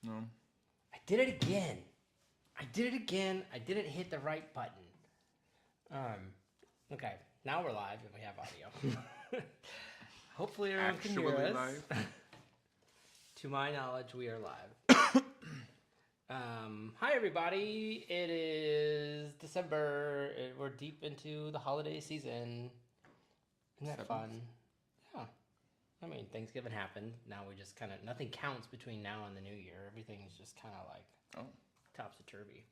No. I did it again. I didn't hit the right button. Okay, now we're live and we have audio. Hopefully everyone can hear us. Live. To my knowledge, we are live. Hi everybody. It is December. We're deep into the holiday season. Isn't that fun? Yeah. I mean, Thanksgiving happened. Now we just kind of, nothing counts between now and the new year. Everything's just kind of like topsy-turvy.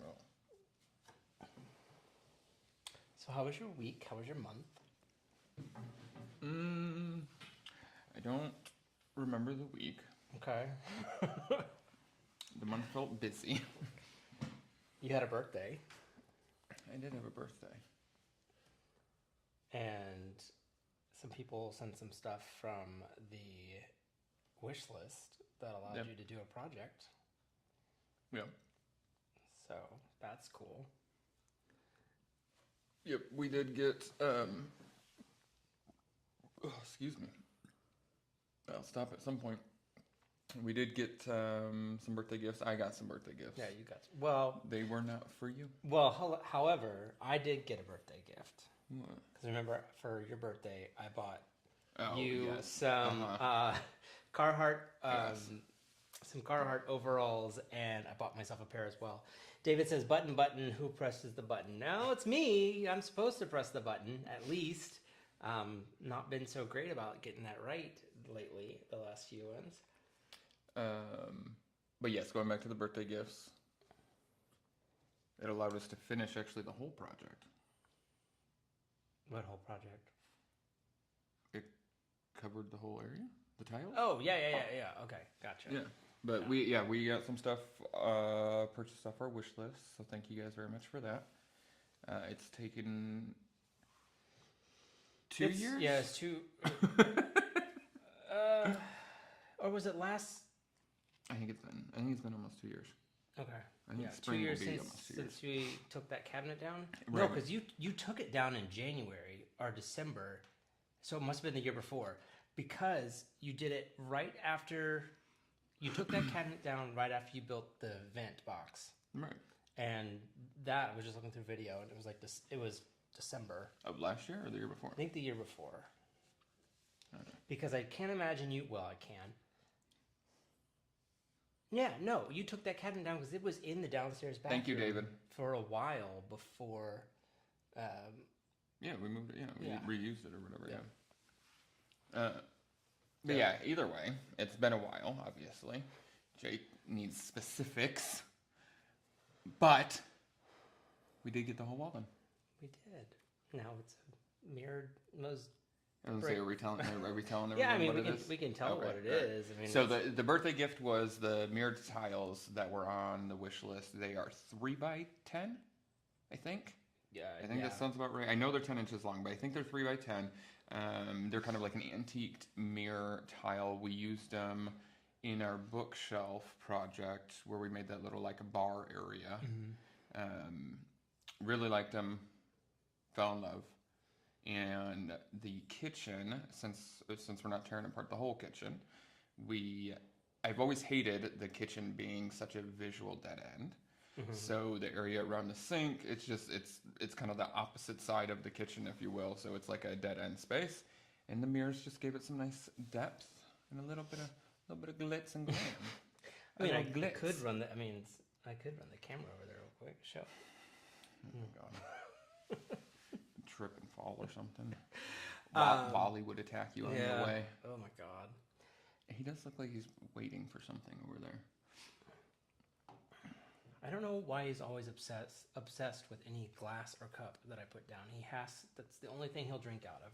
Oh. So how was your week? How was your month? I don't remember the week. Okay. The month felt busy. You had a birthday. I did have a birthday. And some people sent some stuff from the wish list that allowed you to do a project. Yep. So that's cool. Yep, we did get, excuse me. I'll stop at some point. We did get some birthday gifts. I got some birthday gifts. Yeah, you got. Well, they were not for you. Well, however, I did get a birthday gift. What? Because remember, for your birthday, I bought yes. some Carhartt, some Carhartt overalls, and I bought myself a pair as well. David says, "Button, button. Who presses the button?" No, it's me. I'm supposed to press the button at least. Not been so great about getting that right lately. The last few ones. But yes, going back to the birthday gifts, it allowed us to finish actually the whole project. What whole project? It covered the whole area, the tiles. Oh yeah. Okay, gotcha. Yeah, but we got some stuff purchased off our wish list, so thank you guys very much for that. It's taken 2 years. Yeah, it's 2. Or was it last? I think it's been almost 2 years. Okay. I think spring 2 years will be almost 2 years since we took that cabinet down. Right. No, because you took it down in January or December, so it must have been the year before. Because you did it right after you took that cabinet down right after you built the vent box. Right. And that I was just looking through video, and it was like this. It was December of last year or the year before. I think the year before. Okay. Because I can't imagine you. Well, I can. Yeah, no, you took that cabinet down because it was in the downstairs bathroom. Thank you, David. For a while before. Yeah, we moved it. Yeah, we reused it or whatever. Yeah. But yeah, either way, it's been a while. Obviously, Jake needs specifics, but we did get the whole wall done. We did. Now it's a mirrored. I was going to say, are we telling everyone yeah, I mean, what it is? We can tell what it is. I mean, so the birthday gift was the mirrored tiles that were on the wish list. They are 3x10, I think. Yeah, I think that sounds about right. I know they're 10 inches long, but I think they're 3x10. They're kind of like an antiqued mirror tile. We used them in our bookshelf project where we made that little like a bar area. Mm-hmm. Really liked them. Fell in love. And the kitchen, since we're not tearing apart the whole kitchen, I've always hated the kitchen being such a visual dead end. Mm-hmm. So the area around the sink, it's kind of the opposite side of the kitchen, if you will. So it's like a dead end space, and the mirrors just gave it some nice depth and a little bit of glitz and glam. I mean, I could run the camera over there real quick. Show. Oh my god. Trip and fall or something. Wally would attack you on the way. Oh my god. He does look like he's waiting for something over there. I don't know why he's always obsessed with any glass or cup that I put down. That's the only thing he'll drink out of.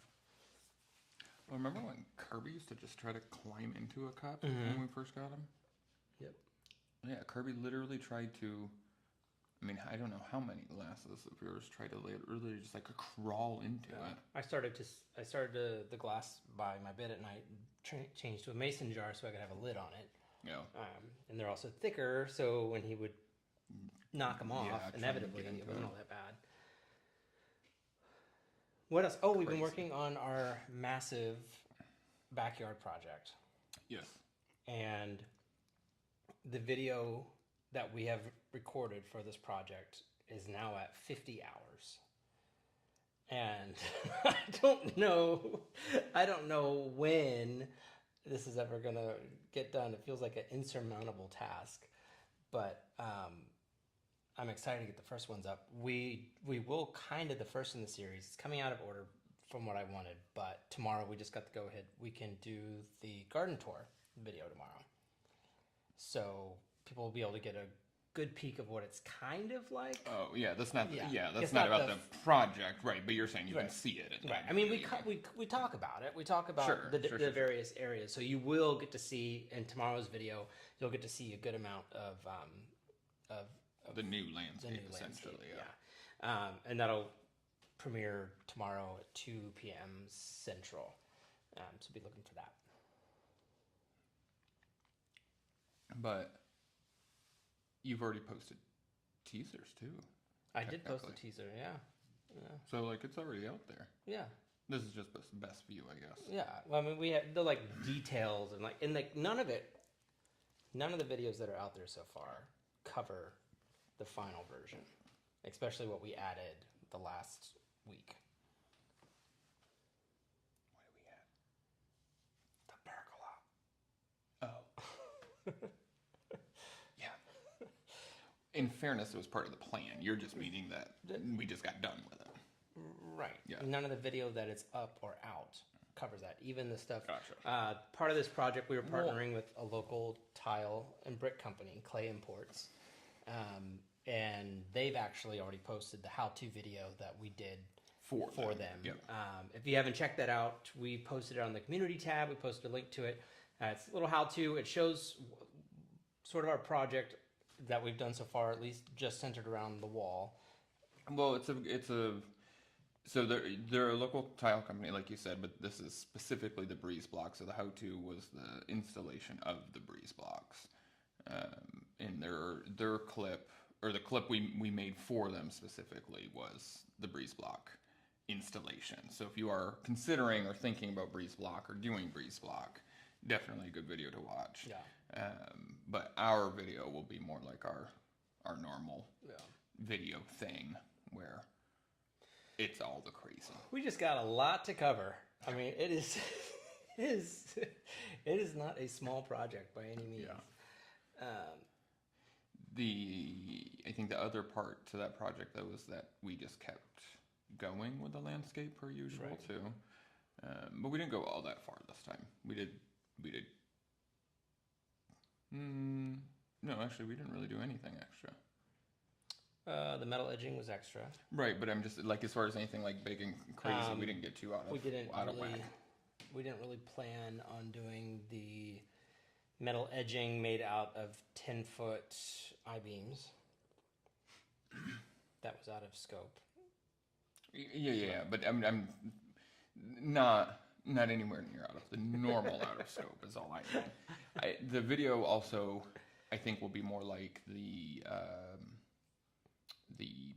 Well, remember when Kirby used to just try to climb into a cup when we first got him? Yep. Yeah, Kirby literally tried to, I mean, I don't know how many glasses of yours tried to literally just like crawl into it. I started the glass by my bed at night, changed to a mason jar so I could have a lid on it. Yeah. And they're also thicker, so when he would knock them off, inevitably, it wasn't all that bad. What else? Oh, we've been working on our massive backyard project. Yes. and the video that we have recorded for this project is now at 50 hours. And I don't know when this is ever gonna get done. It feels like an insurmountable task, but I'm excited to get the first ones up. We will kind of the first in the series. It's coming out of order from what I wanted, but tomorrow we just got to go ahead. We can do the garden tour video tomorrow, so people will be able to get a good peek of what it's kind of like. Oh yeah, that's not. Yeah. That's It's not not about the project, right? But you're saying you can see it. Right. I mean, we talk about it. We talk about the various areas. So you will get to see in tomorrow's video. You'll get to see a good amount of the new landscape, essentially. Yeah. And that'll premiere tomorrow at 2 p.m. Central. So be looking for that. But you've already posted teasers too. I did post a teaser, yeah. So like it's already out there. Yeah. This is just the best view, I guess. Yeah. Well, I mean, we have the like details and none of the videos that are out there so far cover the final version, especially what we added the last week. What are we at? The pergola. Oh. Yeah. In fairness, it was part of the plan. You're just meaning that we just got done with it. Right. Yeah. None of the video that is up or out covers that. Even the stuff. Gotcha. Part of this project, we were partnering with a local tile and brick company, Clay Imports. And they've actually already posted the how-to video that we did for them. Yep. If you haven't checked that out, we posted it on the community tab. We posted a link to it. It's a little how-to. It shows sort of our project that we've done so far, at least just centered around the wall. Well, so they're a local tile company, like you said, but this is specifically the breeze block. So the how-to was the installation of the breeze blocks. In their clip, or the clip we made for them specifically, was the breeze block installation. So if you are considering or thinking about breeze block or doing breeze block, definitely a good video to watch. Yeah. But our video will be more like our normal video thing, where it's all the crazy. We just got a lot to cover. I mean, it is not a small project by any means. Yeah. I think the other part to that project though was that we just kept going with the landscape per usual too, but we didn't go all that far this time. We did. No, actually, we didn't really do anything extra. The metal edging was extra. Right, but I'm just like, as far as anything like big and crazy, we didn't get too out of whack. We didn't really plan on doing the metal edging made out of 10-foot I-beams. That was out of scope. Yeah, but I'm not anywhere near out of the normal out of scope is all I mean. The video also, I think, will be more like the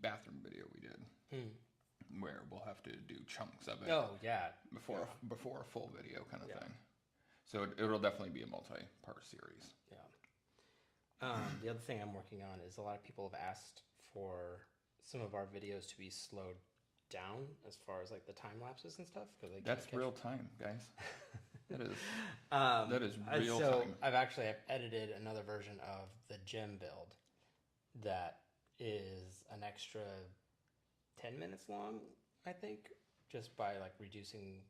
bathroom video we did, where we'll have to do chunks of it. Oh yeah, before a full video kind of thing. So it'll definitely be a multi-part series. Yeah. The other thing I'm working on is a lot of people have asked for some of our videos to be slowed down as far as like the time lapses and stuff. That's real time, guys. That is real time. So I've edited another version of the gym build that is an extra 10 minutes long, I think, just by like reducing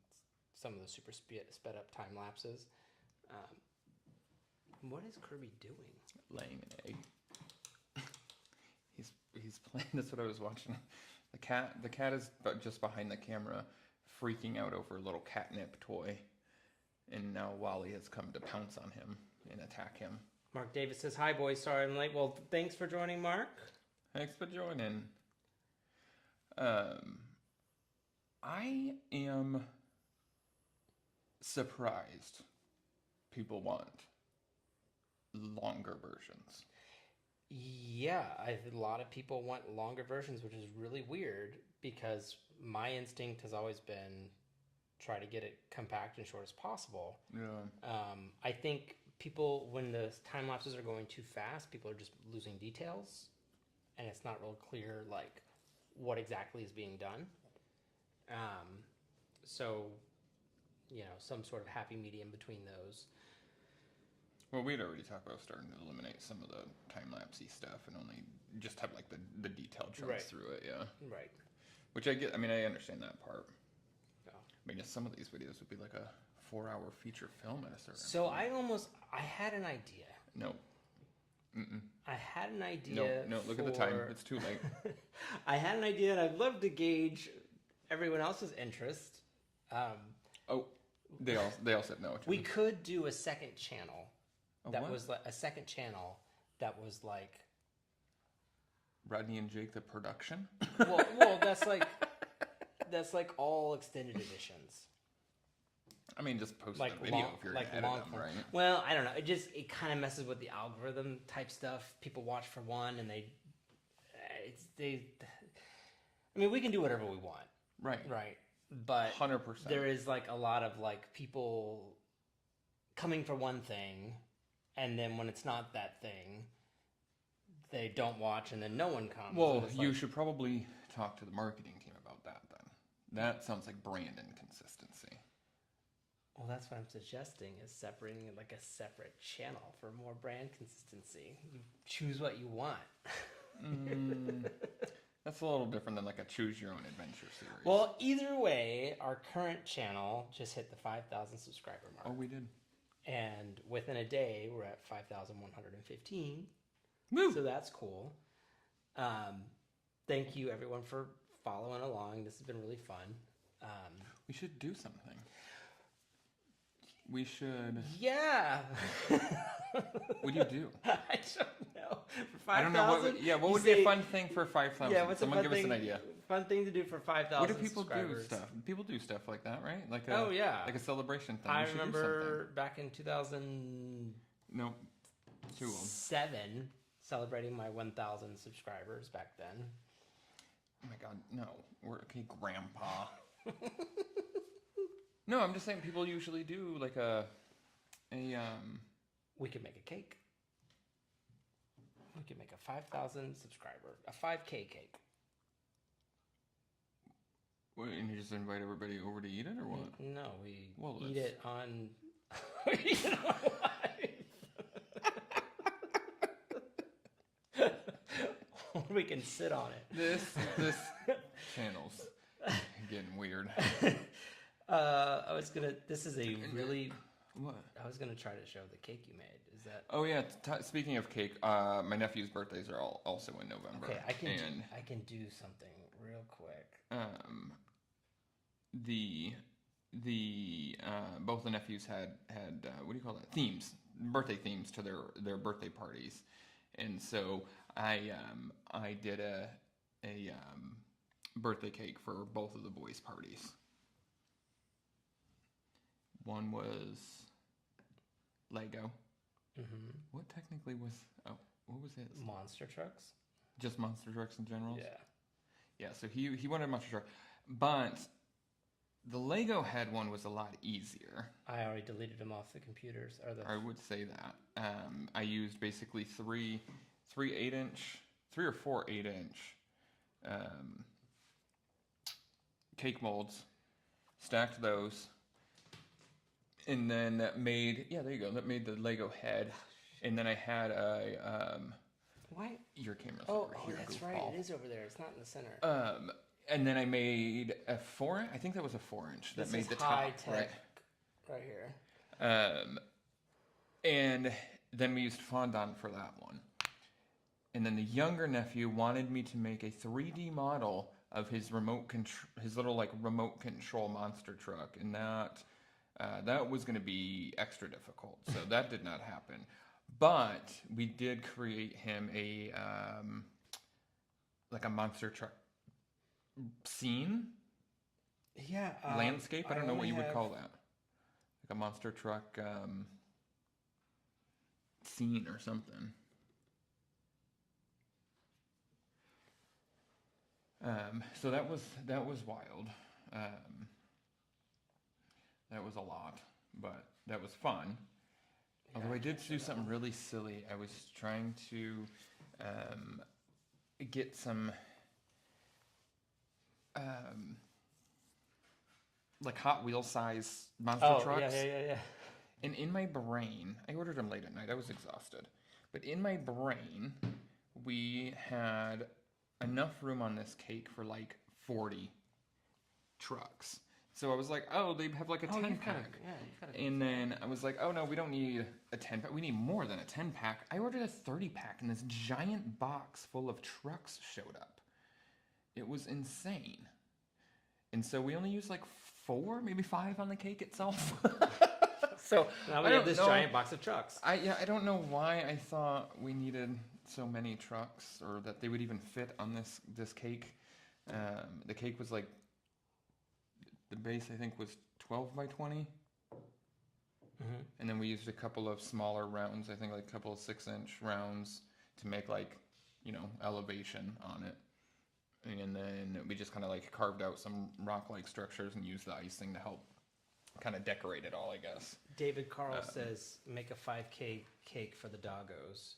some of the super sped up time lapses. What is Kirby doing? Laying an egg. He's playing. That's what I was watching. The cat is just behind the camera, freaking out over a little catnip toy, and now Wally has come to pounce on him and attack him. Mark Davis says, "Hi boys, sorry I'm late." Well, thanks for joining, Mark. Thanks for joining. I am surprised people want longer versions. Yeah, a lot of people want longer versions, which is really weird because my instinct has always been try to get it compact and short as possible. Yeah. I think people, when the time lapses are going too fast, people are just losing details, and it's not real clear like what exactly is being done. So, some sort of happy medium between those. Well, we'd already talked about starting to eliminate some of the time-lapsey stuff and only just have like the detailed chunks Right. through it, yeah. Right. Which I get. I mean, I understand that part. Yeah. I mean, some of these videos would be like a 4-hour feature film at a certain. So I had an idea. No. Mm-mm. I had an idea. No. Look at the time. It's too late. I had an idea, and I'd love to gauge everyone else's interest. Oh, they all said no. We could do a second channel. That what? was like a second channel that was like Rodney and Jake, the production. well that's like all extended editions. I mean, just post Like the video long, if you're like gonna edit long them, form. right? Well, I don't know. It kind of messes with the algorithm type stuff. People watch for one, and I mean, we can do whatever we want, Right. but 100%. there is like a lot of like people coming for one thing, and then when it's not that thing, they don't watch, and then no one comes. Well, you should probably talk to the marketing team about that then. That sounds like brand inconsistency. Well, that's what I'm suggesting, is separating it like a separate channel for more brand consistency. You choose what you want. That's a little different than like a choose your own adventure series. Well, either way, our current channel just hit the 5,000 subscriber mark. Oh, we did. And within a day, we're at 5,115. Woo! So that's cool. Thank you, everyone, for following along. This has been really fun. We should do something. We should. Yeah. What do you do? I don't know. For 5,000, I don't know. What would be a fun thing for 5,000? Yeah, what's Someone a fun give us thing, an idea. Fun thing to do for 5,000 What do people subscribers. do stuff? People do stuff like that, right? Like Oh, yeah. like a celebration thing. I We should do remember back in 2007 something. No, too old. celebrating my 1,000 subscribers back then. Oh my God, no. We're okay, Grandpa. No, I'm just saying people usually do like We could make a cake. We could make a 5,000 subscriber, a 5K cake. and you just invite everybody over to eat it or what? No, we Well, eat that's- it on. We eat it on live. Or we can sit on it. This channel's getting weird. I was gonna. This is a really. What? I was gonna try to show the cake you made. Is that Oh yeah. Speaking of cake, my nephew's birthdays are also in November. okay? I and can do something real quick. Both the nephews had what do you call that, themes, birthday themes to their birthday parties, and so I did a birthday cake for both of the boys' parties. One was Lego. Mm-hmm. What technically was what was it? Monster trucks. Just monster trucks in general. Yeah. Yeah, so he wanted a monster truck, but the Lego head one was a lot easier. I already deleted them off the computers. I would say that. I used basically three or four 8-inch cake molds, stacked those, and then that made that made the Lego head, and then I had Why? your camera's Oh, over here. that's goofball. right. It is over there. It's not in the center. And then I made a 4. I think that was a 4-inch that This made is the high top, right? tech right here. And then we used fondant for that one. And then the younger nephew wanted me to make a 3D model of his his little like remote control monster truck, and that was going to be extra difficult. So that did not happen. But we did create him a like a monster truck scene, Yeah. landscape. I don't know what you would have- call that. Like a monster truck scene or something. So that was wild. That was a lot, but that was fun. Although I did do something really silly. I was trying to get some like Hot Wheel size monster trucks. Yeah. And in my brain, I ordered them late at night. I was exhausted. But in my brain, we had enough room on this cake for like 40 trucks. So I was like, oh, they have like a 10-pack. And then I was like, oh, no, we don't need a 10-pack. We need more than a 10-pack. I ordered a 30-pack, and this giant box full of trucks showed up. It was insane. And so we only used like 4, maybe 5 on the cake itself. So now we have this giant box of trucks. I don't know why I thought we needed so many trucks, or that they would even fit on this cake. The cake was like, the base I think was 12 by 20. And then we used a couple of smaller rounds, I think like a couple of 6-inch rounds to make like, elevation on it. And then we just kind of like carved out some rock-like structures and used the icing to help kind of decorate it all, I guess. David Carl says, make a 5K cake for the doggos.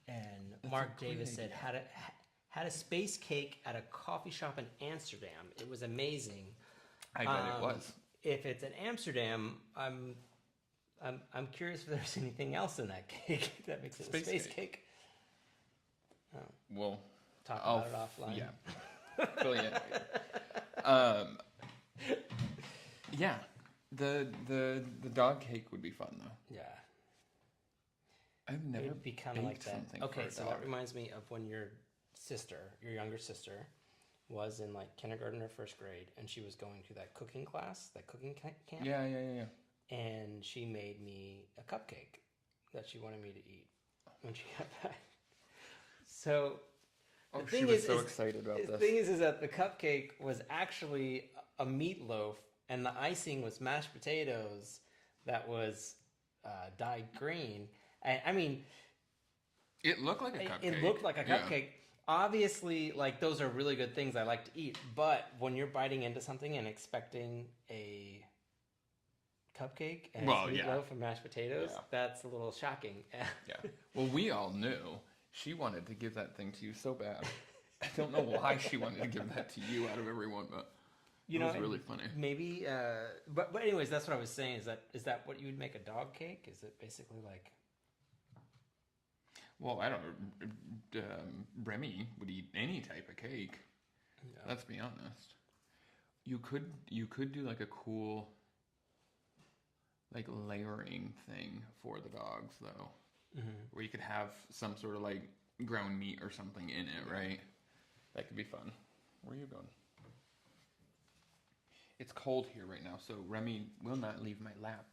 And Mark Davis said, had a space cake at a coffee shop in Amsterdam. It was amazing. I bet it was. If it's in Amsterdam, I'm curious if there's anything else in that cake that makes it a space cake. Oh. Well, talk about it offline. Yeah. Brilliant. Yeah. The dog cake would be fun though. Yeah. I've never It'd be kind of like that. Okay, so dog. that reminds me of when your younger sister, was in like kindergarten or first grade, and she was going to that cooking class, that cooking camp. Yeah. And she made me a cupcake that she wanted me to eat when she got back. So the thing she was so excited about this. The thing is that the cupcake was actually a meatloaf, and the icing was mashed potatoes that was dyed green. I mean, it looked like a cupcake. It looked like a cupcake. Obviously, like, those are really good things I like to eat, but when you're biting into something and expecting a cupcake and meatloaf and mashed potatoes, that's a little shocking. Yeah. Well, we all knew she wanted to give that thing to you so bad. I don't know why she wanted to give that to you out of everyone, but it was really funny. Maybe, but anyways, that's what I was saying. Is that what you would make a dog cake? Is it basically like? Well, I don't know. Remy would eat any type of cake. Yeah. Let's be honest. You could do like a cool, like, layering thing for the dogs though, where you could have some sort of like ground meat or something in it, right? That could be fun. Where are you going? It's cold here right now, so Remy will not leave my lap.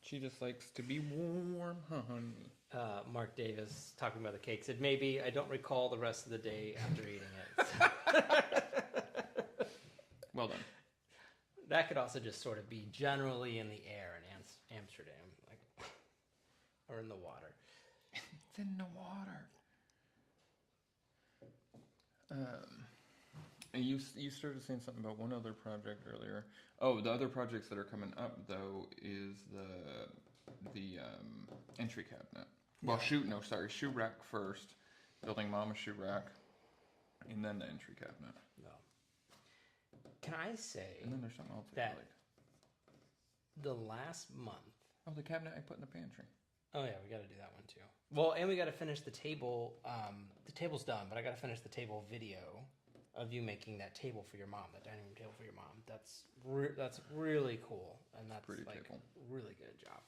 She just likes to be warm, honey. Mark Davis, talking about the cake, said, maybe I don't recall the rest of the day after eating it. Well done. That could also just sort of be generally in the air in Amsterdam, like, or in the water. It's in the water. And you started saying something about one other project earlier. Oh, the other projects that are coming up though is the entry cabinet. Well, shoe rack first. Building Mama's shoe rack, and then the entry cabinet. No. Can I say? And then there's something else that the last month. Oh, the cabinet I put in the pantry. Oh yeah, we got to do that one too. Well, and we got to finish the table. The table's done, but I got to finish the table video of you making that table for your mom, that dining room table for your mom. That's really cool, and that's pretty like table. Really good job.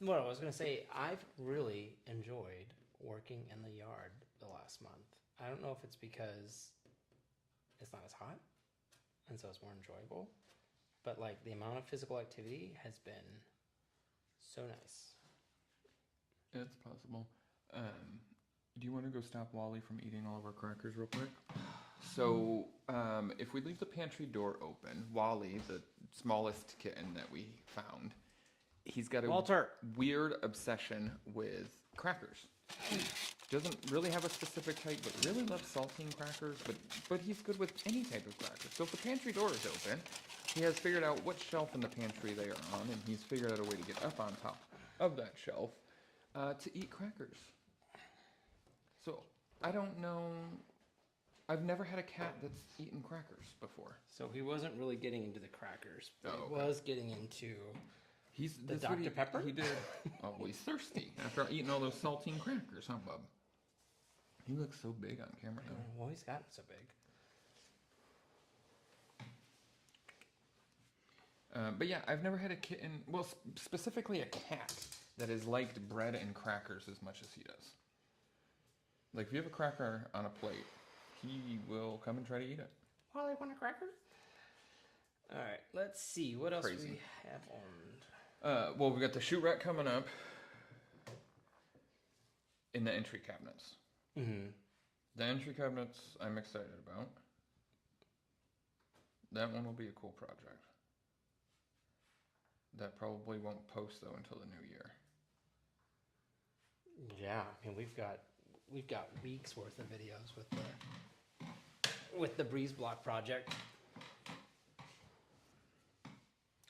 What I was gonna say, I've really enjoyed working in the yard the last month. I don't know if it's because it's not as hot, and so it's more enjoyable, but like the amount of physical activity has been so nice. It's possible. Do you want to go stop Wally from eating all of our crackers real quick? So, if we leave the pantry door open, Wally, the smallest kitten that we found, he's got a weird obsession with crackers. Doesn't really have a specific type, but really loves saltine crackers, but he's good with any type of crackers. So if the pantry door is open, he has figured out what shelf in the pantry they are on, and he's figured out a way to get up on top of that shelf to eat crackers. So I don't know. I've never had a cat that's eaten crackers before. So he wasn't really getting into the crackers, but Oh, he okay. was getting into the That's what Dr. Pepper? He did. Oh, well, he's thirsty after eating all those saltine crackers, huh, bub? He looks so big on camera, though. Well, he's gotten so big. But yeah, I've never had a kitten, well, specifically a cat that has liked bread and crackers as much as he does. Like, if you have a cracker on a plate, he will come and try to eat it. Wally, want a cracker? All right, let's see. What else Crazy. we have on? Well, we got the shoe rack coming up in the entry cabinets. Mm-hmm. The entry cabinets, I'm excited about. That one will be a cool project. That probably won't post though until the new year. Yeah, I mean we've got weeks worth of videos with the Breeze Block project.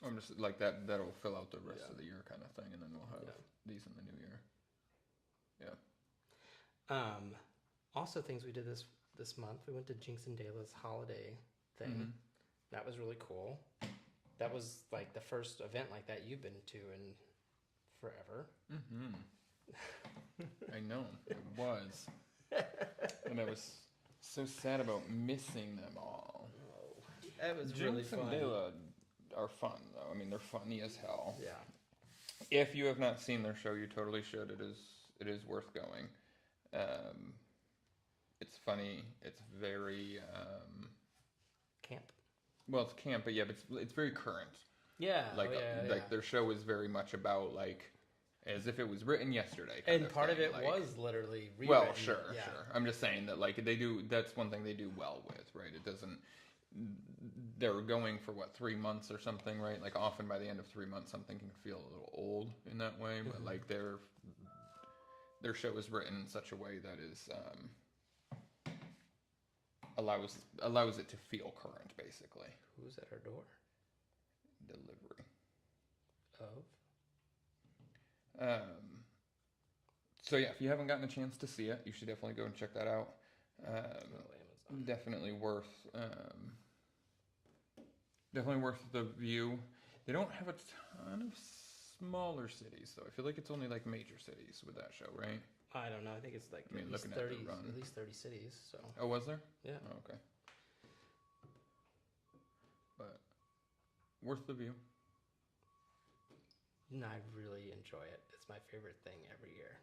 I'm just like that'll fill out the rest of the year kind of thing, and then we'll have these in the new year. Yeah. Also things we did this month. We went to Jinx and Dayla's holiday thing. Mm-hmm. That was really cool. That was like the first event like that you've been to in forever. Mm-hmm. I know it was, and I was so sad about missing them all. Oh, that was really Jinx fun. and Dayla are fun though. I mean, they're funny as hell. Yeah. If you have not seen their show, you totally should. It is worth going. It's funny. It's very Camp. well, it's camp, but yeah, but it's very current. Yeah. Like yeah. like their show is very much about like as if it was written yesterday. And part of thing. it Like, was literally rewritten. well, sure. I'm just saying that like they do. That's one thing they do well with, right? It doesn't. They're going for what 3 months or something, right? Like often by the end of 3 months, something can feel a little old in that way. But like their show is written in such a way that is allows it to feel current, basically. Who's at our door? Delivery. Of? So yeah, if you haven't gotten a chance to see it, you should definitely go and check that out. Amazon. Definitely worth the view. They don't have a ton of smaller cities though. I feel like it's only like major cities with that show, right? I don't know. I think it's like I mean, at least looking at the 30, run. at least 30 cities. So Oh, was there? yeah. Oh, okay. But worth the view. No, I really enjoy it. It's my favorite thing every year.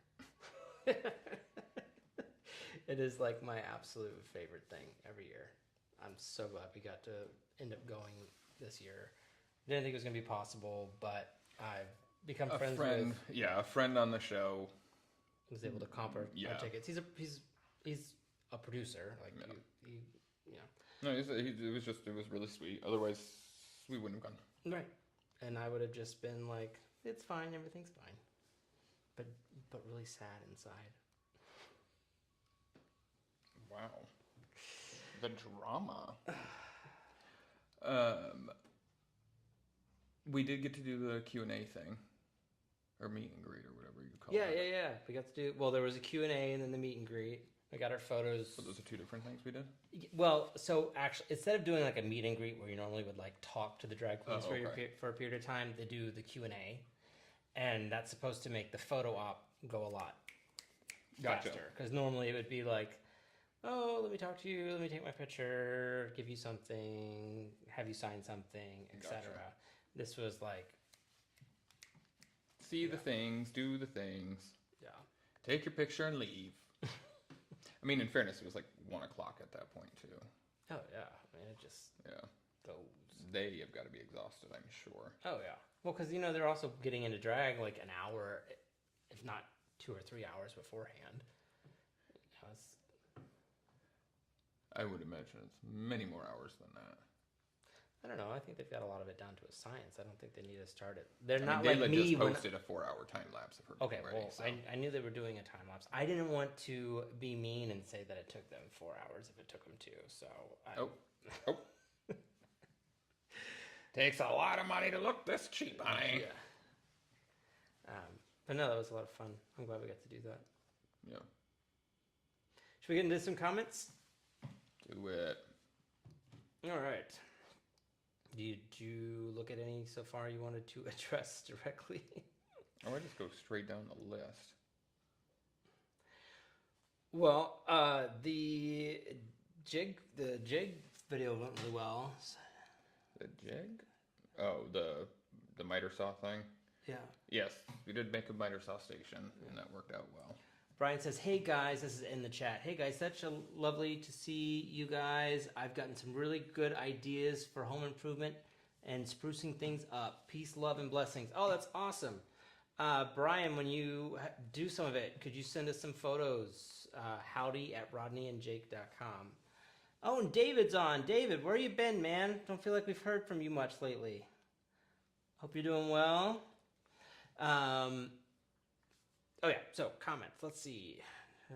It is like my absolute favorite thing every year. I'm so glad we got to end up going this year. Didn't think it was going to be possible, but I've become friends with. Yeah, a friend on the show. Was able to comp our Yeah. tickets. He's a producer. Like Yeah. you know. No, it was really sweet. Otherwise, we wouldn't have gone. Right. And I would have just been like, it's fine, everything's fine. But really sad inside. Wow. The drama. We did get to do the Q&A thing. Or meet and greet or whatever you call it. Yeah. We got to do, well, there was a Q&A and then the meet and greet. We got our photos. So those are two different things we did? Well, so actually, instead of doing like a meet and greet where you normally would like talk to the drag queens Oh, okay. for a period of time, they do the Q&A. And that's supposed to make the photo op go a lot Gotcha. faster. Because normally it would be like, oh, let me talk to you, let me take my picture, give you something, have you sign something, etc. Gotcha. This was like, See the things, do the things, yeah. take your picture and leave. I mean, in fairness, it was like 1 o'clock at that point, too. Oh, yeah. I mean, it just Yeah. goes. They have got to be exhausted, I'm sure. Oh, yeah. Well, because, they're also getting into drag like an hour, if not 2 or 3 hours beforehand. I would imagine it's many more hours than that. I don't know. I think they've got a lot of it down to a science. I don't think they need to start it. They're I not mean, like Dayla me just when. posted a 4-hour time lapse of her Okay, already, well, so. I knew they were doing a time lapse. I didn't want to be mean and say that it took them 4 hours if it took them 2. So. Takes a lot of money to look this cheap, honey. Yeah. But no, that was a lot of fun. I'm glad we got to do that. Yeah. Should we get into some comments? Do it. All right. Did you look at any so far you wanted to address directly? Or I just go straight down the list. Well, the jig video went really well. The jig? Oh, the miter saw thing? Yeah. Yes, we did make a miter saw station, and that worked out well. Brian says, hey guys, this is in the chat. Hey guys, such a lovely to see you guys. I've gotten some really good ideas for home improvement and sprucing things up. Peace, love, and blessings. Oh, that's awesome. Brian, when you do some of it, could you send us some photos? howdy@rodneyandjake.com. Oh, and David's on. David, where you been, man? Don't feel like we've heard from you much lately. Hope you're doing well. Oh yeah, so comments. Let's see. I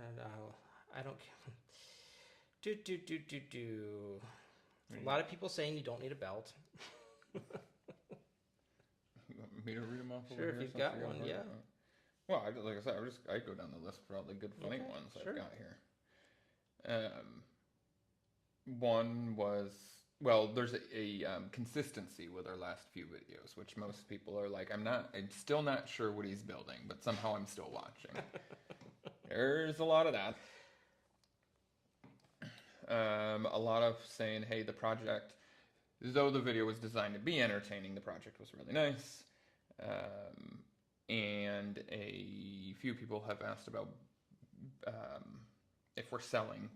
don't. A lot of people saying you don't need a belt. You want me to read them off over Sure, here? if you've got one, yeah. Well, like I said, I go down the list for all the good funny Okay, ones sure. I've got here. One was, well, there's a consistency with our last few videos, which most people are like, I'm still not sure what he's building, but somehow I'm still watching. There's a lot of that. A lot of saying, hey, the project, though the video was designed to be entertaining, the project was really nice. And a few people have asked about if we're selling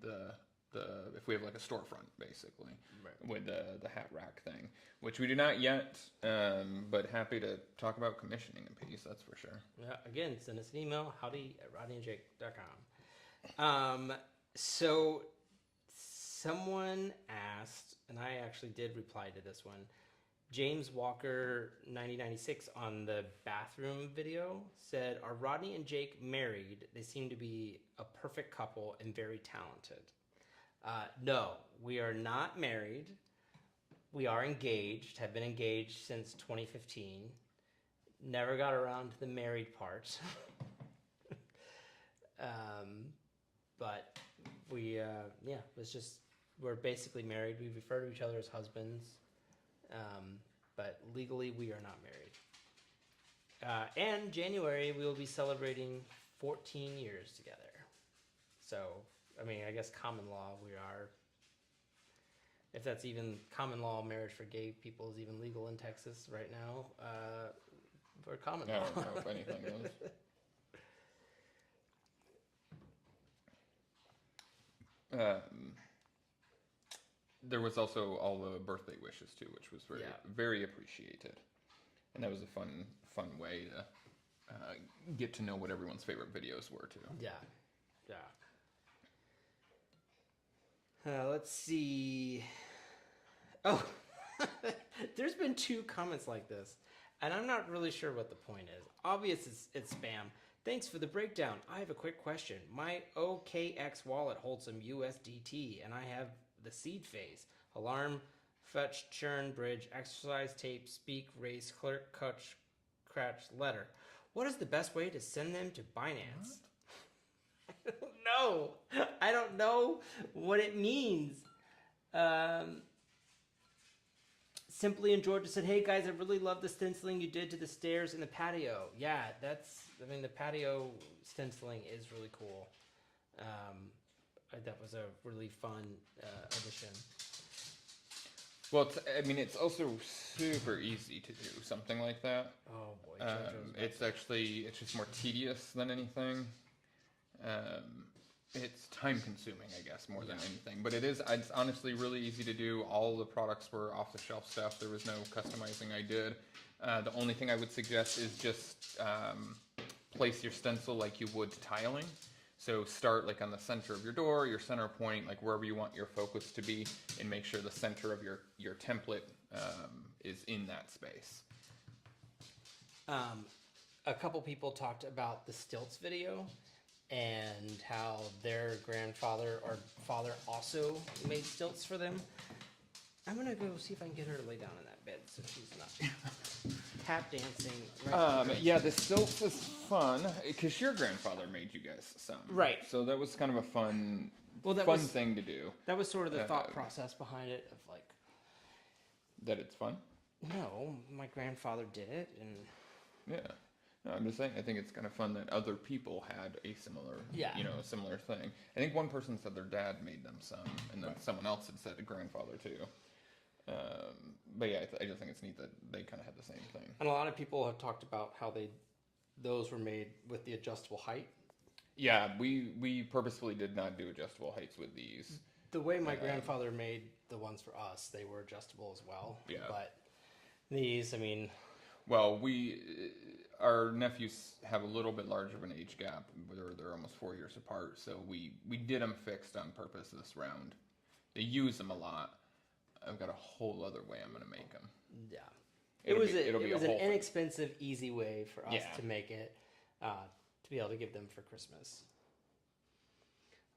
if we have like a storefront, basically, right, with the hat rack thing, which we do not yet, but happy to talk about commissioning a piece, that's for sure. Yeah, again, send us an email, howdy@rodneyandjake.com. So someone asked, and I actually did reply to this one, James Walker 9096 on the bathroom video said, are Rodney and Jake married? They seem to be a perfect couple and very talented. No, we are not married. We are engaged, have been engaged since 2015. Never got around to the married part. But we, we're basically married. We refer to each other as husbands. But legally we are not married. And January we will be celebrating 14 years together. So, I mean, I guess common law we are, if that's even common law, marriage for gay people is even legal in Texas right now, for common law. I don't know if anything is. There was also all the birthday wishes too, which was very appreciated, and that was a fun way to get to know what everyone's favorite videos were too. Yeah. Let's see. Oh, there's been 2 comments like this, and I'm not really sure what the point is. Obvious it's spam. Thanks for the breakdown. I have a quick question. My OKX wallet holds some USDT, and I have the seed phase: alarm, fetch, churn, bridge, exercise, tape, speak, race, clerk, scratch, letter. What is the best way to send them to Binance? No, I don't know what it means. Simply and Georgia said, hey guys, I really love the stenciling you did to the stairs in the patio. Yeah, the patio stenciling is really cool. That was a really fun addition. Well, it's also super easy to do something like that. Oh boy, it's just more tedious than anything. It's time consuming, I guess, more than anything. But it's honestly really easy to do. All the products were off the shelf stuff. There was no customizing I did. The only thing I would suggest is just place your stencil like you would tiling. So start like on the center of your door, your center point, like wherever you want your focus to be, and make sure the center of your template is in that space. A couple people talked about the stilts video and how their grandfather or father also made stilts for them. I'm gonna go see if I can get her to lay down in that bed so she's not tap dancing. Right Yeah, the stilts is fun because your grandfather made you guys some. Right. So that was kind of a fun thing to do. That was sort of the thought process behind it, of like that it's fun. No, my grandfather did it, and yeah. No, I'm just saying. I think it's kind of fun that other people had a similar, a similar thing. I think one person said their dad made them some, and then someone else had said a grandfather too. But yeah, I just think it's neat that they kind of had the same thing. And a lot of people have talked about how those were made with the adjustable height. Yeah, we purposefully did not do adjustable heights with these. The way my grandfather made the ones for us, they were adjustable as well. Yeah. But these, I mean... Well, our nephews have a little bit larger of an age gap. They're almost 4 years apart, so we did them fixed on purpose this round. They use them a lot. I've got a whole other way I'm going to make them. Yeah. It was an inexpensive, easy way for us to make it, to be able to give them for Christmas.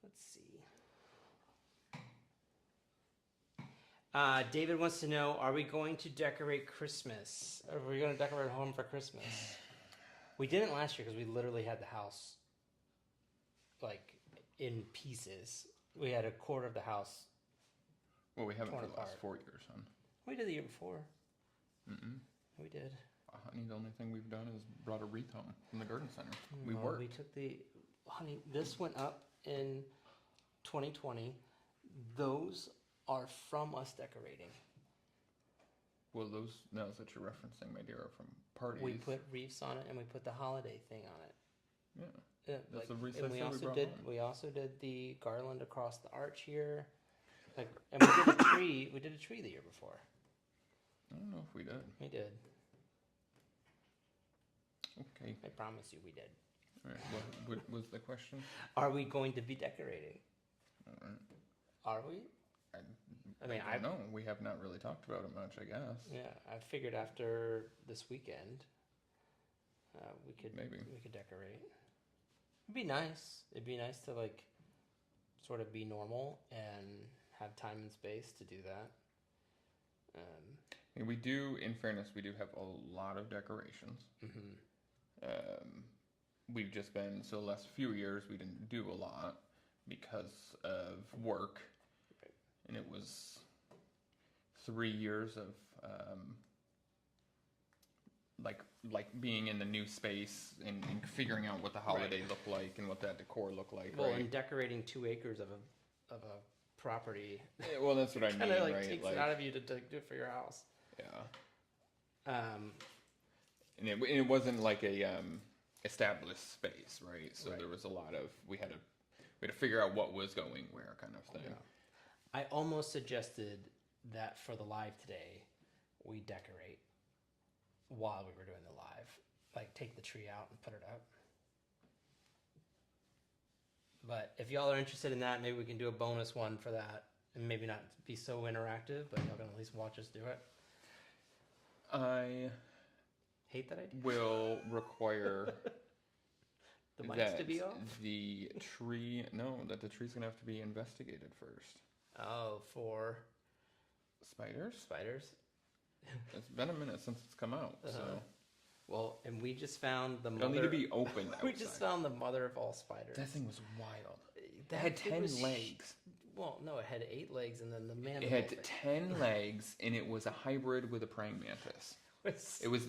Let's see. David wants to know, are we going to decorate Christmas? Are we going to decorate home for Christmas? We didn't last year because we literally had the house, like, in pieces. We had a quarter of the house. Well, we haven't for the last 4 years, huh? We did the year before. Mm-mm. We did. Honey, the only thing we've done is brought a wreath home from the garden center. We took honey, this went up in 2020. Those are from us decorating. Well, those nails that you're referencing, my dear, are from parties. We put wreaths on it, and we put the holiday thing on it. Yeah. That's the wreath and we brought home. We also did the garland across the arch here. Like, and we did a tree. We did a tree the year before. I don't know if we did. We did. Okay. I promise you we did. All right. What was the question? Are we going to be decorating? All right. Are we? I don't know. We have not really talked about it much, I guess. Yeah, I figured after this weekend, we could decorate. It'd be nice. It'd be nice to like sort of be normal and have time and space to do that. We do, in fairness, we do have a lot of decorations. Mm-hmm. We've just been, so the last few years we didn't do a lot because of work. Right. And it was 3 years of like being in the new space and figuring out what the holiday looked like and what that decor looked like. Well, and decorating 2 acres of a property. Yeah, well, that's what I mean, kind of right? Takes it out of you to do it for your house. Yeah. And it wasn't like a established space, right? So there was a lot of we had to figure out what was going where, kind of thing. Yeah. I almost suggested that for the live today, we decorate while we were doing the live, like take the tree out and put it up. But if y'all are interested in that, maybe we can do a bonus one for that, and maybe not be so interactive, but y'all can at least watch us do it. I hate that idea. Will require the mics to be off. The tree's gonna have to be investigated first. Oh, for spiders. Spiders. It's been a minute since it's come out, so. Well, and we just found the mother. It'll need to be opened outside. We just found the mother of all spiders. That thing was wild. It had 10 legs. Well, no, it had 8 legs, and then the mandible. It had 10 legs, and it was a hybrid with a praying mantis. It was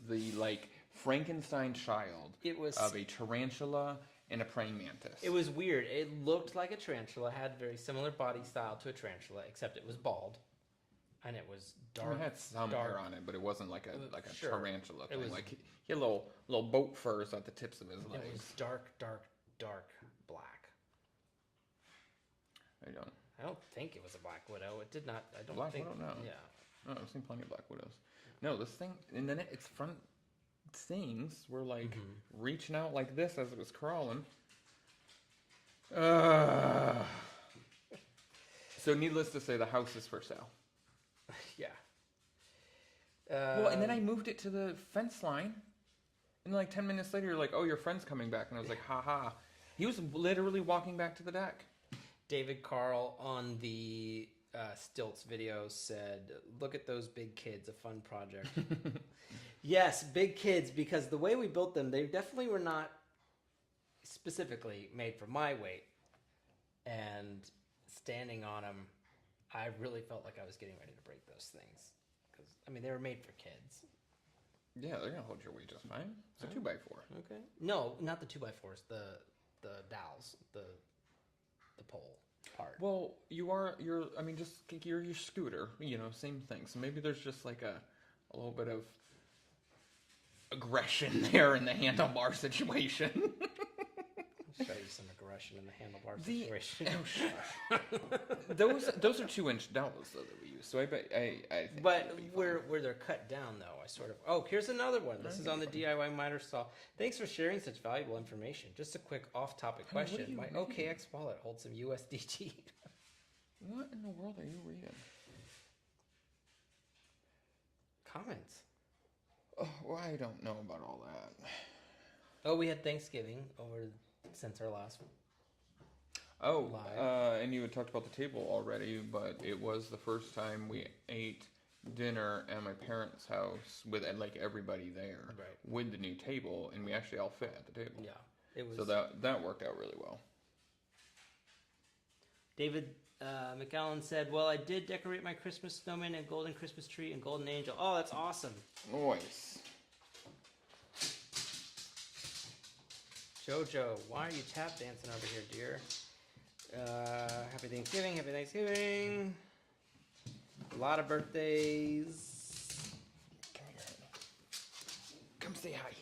the like Frankenstein child. Of a tarantula and a praying mantis. It was weird. It looked like a tarantula. Had very similar body style to a tarantula, except it was bald. And it was dark. It had some hair on it, but it wasn't like a tarantula thing. It was, he had little boat furs at the tips of his legs. It was dark black. I don't think it was a black widow. It did not. I don't black think. Widow, no. Yeah. No, I've seen plenty of black widows. No, this thing, and then its front things were like reaching out like this as it was crawling. So needless to say, the house is for sale. Yeah. Well, and then I moved it to the fence line. And like 10 minutes later, you're like, oh, your friend's coming back. And I was like, haha. He was literally walking back to the deck. David Carl on the Stilts video said, "Look at those big kids, a fun project." Yes, big kids, because the way we built them, they definitely were not specifically made for my weight. And standing on them, I really felt like I was getting ready to break those things. Because, I mean, they were made for kids. Yeah, they're going to hold your weight just fine. It's a 2x4. Okay. No, not the 2x4s, the dowels, the pole part. Well, you're your scooter, same thing. So maybe there's just like a little bit of aggression there in the handlebar situation. I'll show you some aggression in the handlebar situation. Those are 2-inch dowels though that we use. So I think. But where they're cut down though, I sort of. Oh, here's another one. This is on the DIY miter saw. Thanks for sharing such valuable information. Just a quick off-topic question. My OKX wallet holds some USDT. What in the world are you reading? Comments. Oh, well, I don't know about all that. Oh, we had Thanksgiving since our last one. Oh, and you had talked about the table already, but it was the first time we ate dinner at my parents' house with like everybody there with the new table, and we actually all fit at the table. Yeah, it was. So that worked out really well. David McAllen said, "Well, I did decorate my Christmas snowman and golden Christmas tree and golden angel. Oh, that's awesome." Nice. Jojo, why are you tap dancing over here, dear? Happy Thanksgiving, happy Thanksgiving. A lot of birthdays. Come here. Come say hi.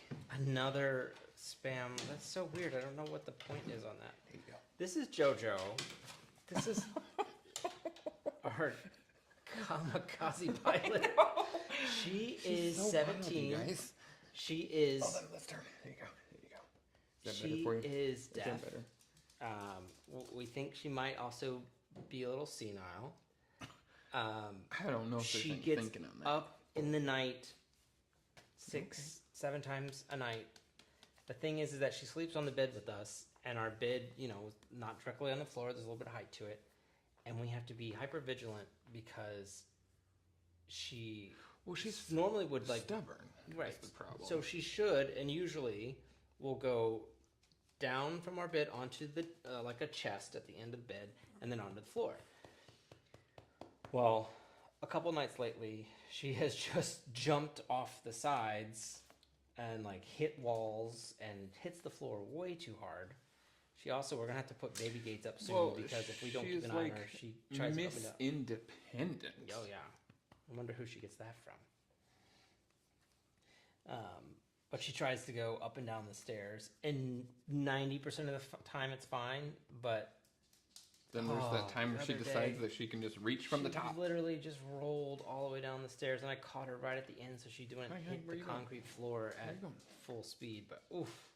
Another spam. That's so weird. I don't know what the point is on that. Here you go. This is Jojo. This is our kamikaze pilot. She's is so 17. Wild, you guys. She is. Oh, let's turn. There you go. Is that she better for you? is deaf. Better? We think she might also be a little senile. I don't know if she there's gets thinking on that. up in the night 7 times a night. The thing is that she sleeps on the bed with us, and our bed, not directly on the floor. There's a little bit of height to it, and we have to be hyper vigilant because she's normally would like stubborn. Right. That's the problem. So she should, and usually will go down from our bed onto the like a chest at the end of the bed, and then onto the floor. Well, a couple nights lately, she has just jumped off the sides and like hit walls and hits the floor way too hard. She also, we're gonna have to put baby gates up soon because if we don't keep an eye on her, she tries to go up and down. Independent. Oh yeah, I wonder who she gets that from. But she tries to go up and down the stairs, and 90% of the time it's fine. But then there's that time where she decides that she can just reach from the top. She literally just rolled all the way down the stairs, and I caught her right at the end, so she didn't hit the concrete floor at full speed. But oof,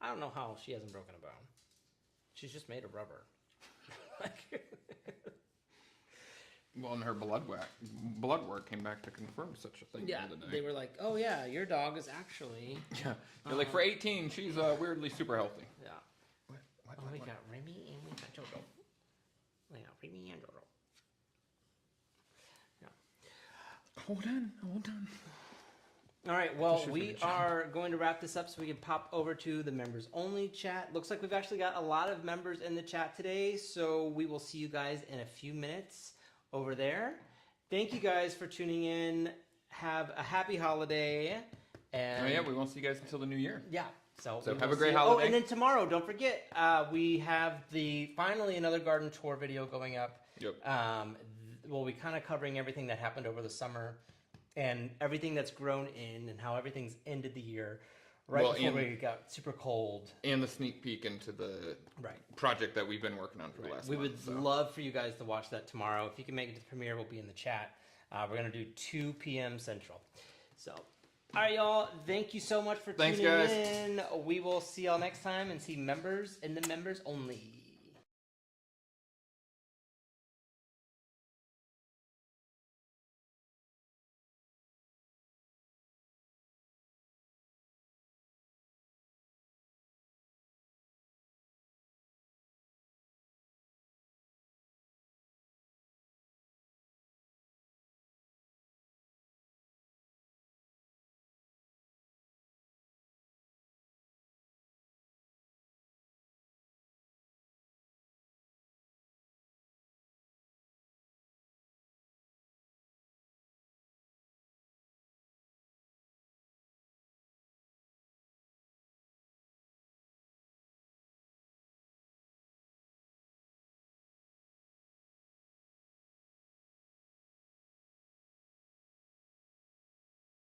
I don't know how she hasn't broken a bone. She's just made of rubber. Well, and her blood work came back to confirm such a thing. Yeah, the other day. they were like, "Oh yeah, your dog is actually." Yeah, they're like for 18, she's weirdly super healthy. Yeah. What, we got Remy and we got Jojo. We got Remy and Jojo. Yeah. Hold on. All right, well, we are going to wrap this up so we can pop over to the members only chat. Looks like we've actually got a lot of members in the chat today, so we will see you guys in a few minutes over there. Thank you guys for tuning in. Have a happy holiday. And we won't see you guys until the new year. Yeah. So have a great holiday. Oh, and then tomorrow, don't forget, we have finally another garden tour video going up. Yep. We'll be kind of covering everything that happened over the summer and everything that's grown in and how everything's ended the year before we got super cold. And the sneak peek into the project that we've been working on for the last month. We would love for you guys to watch that tomorrow. If you can make it to the premiere, we'll be in the chat. We're going to do 2 p.m. Central. So, all right, y'all. Thank you so much for tuning in. We will see y'all next time and see members and the members only.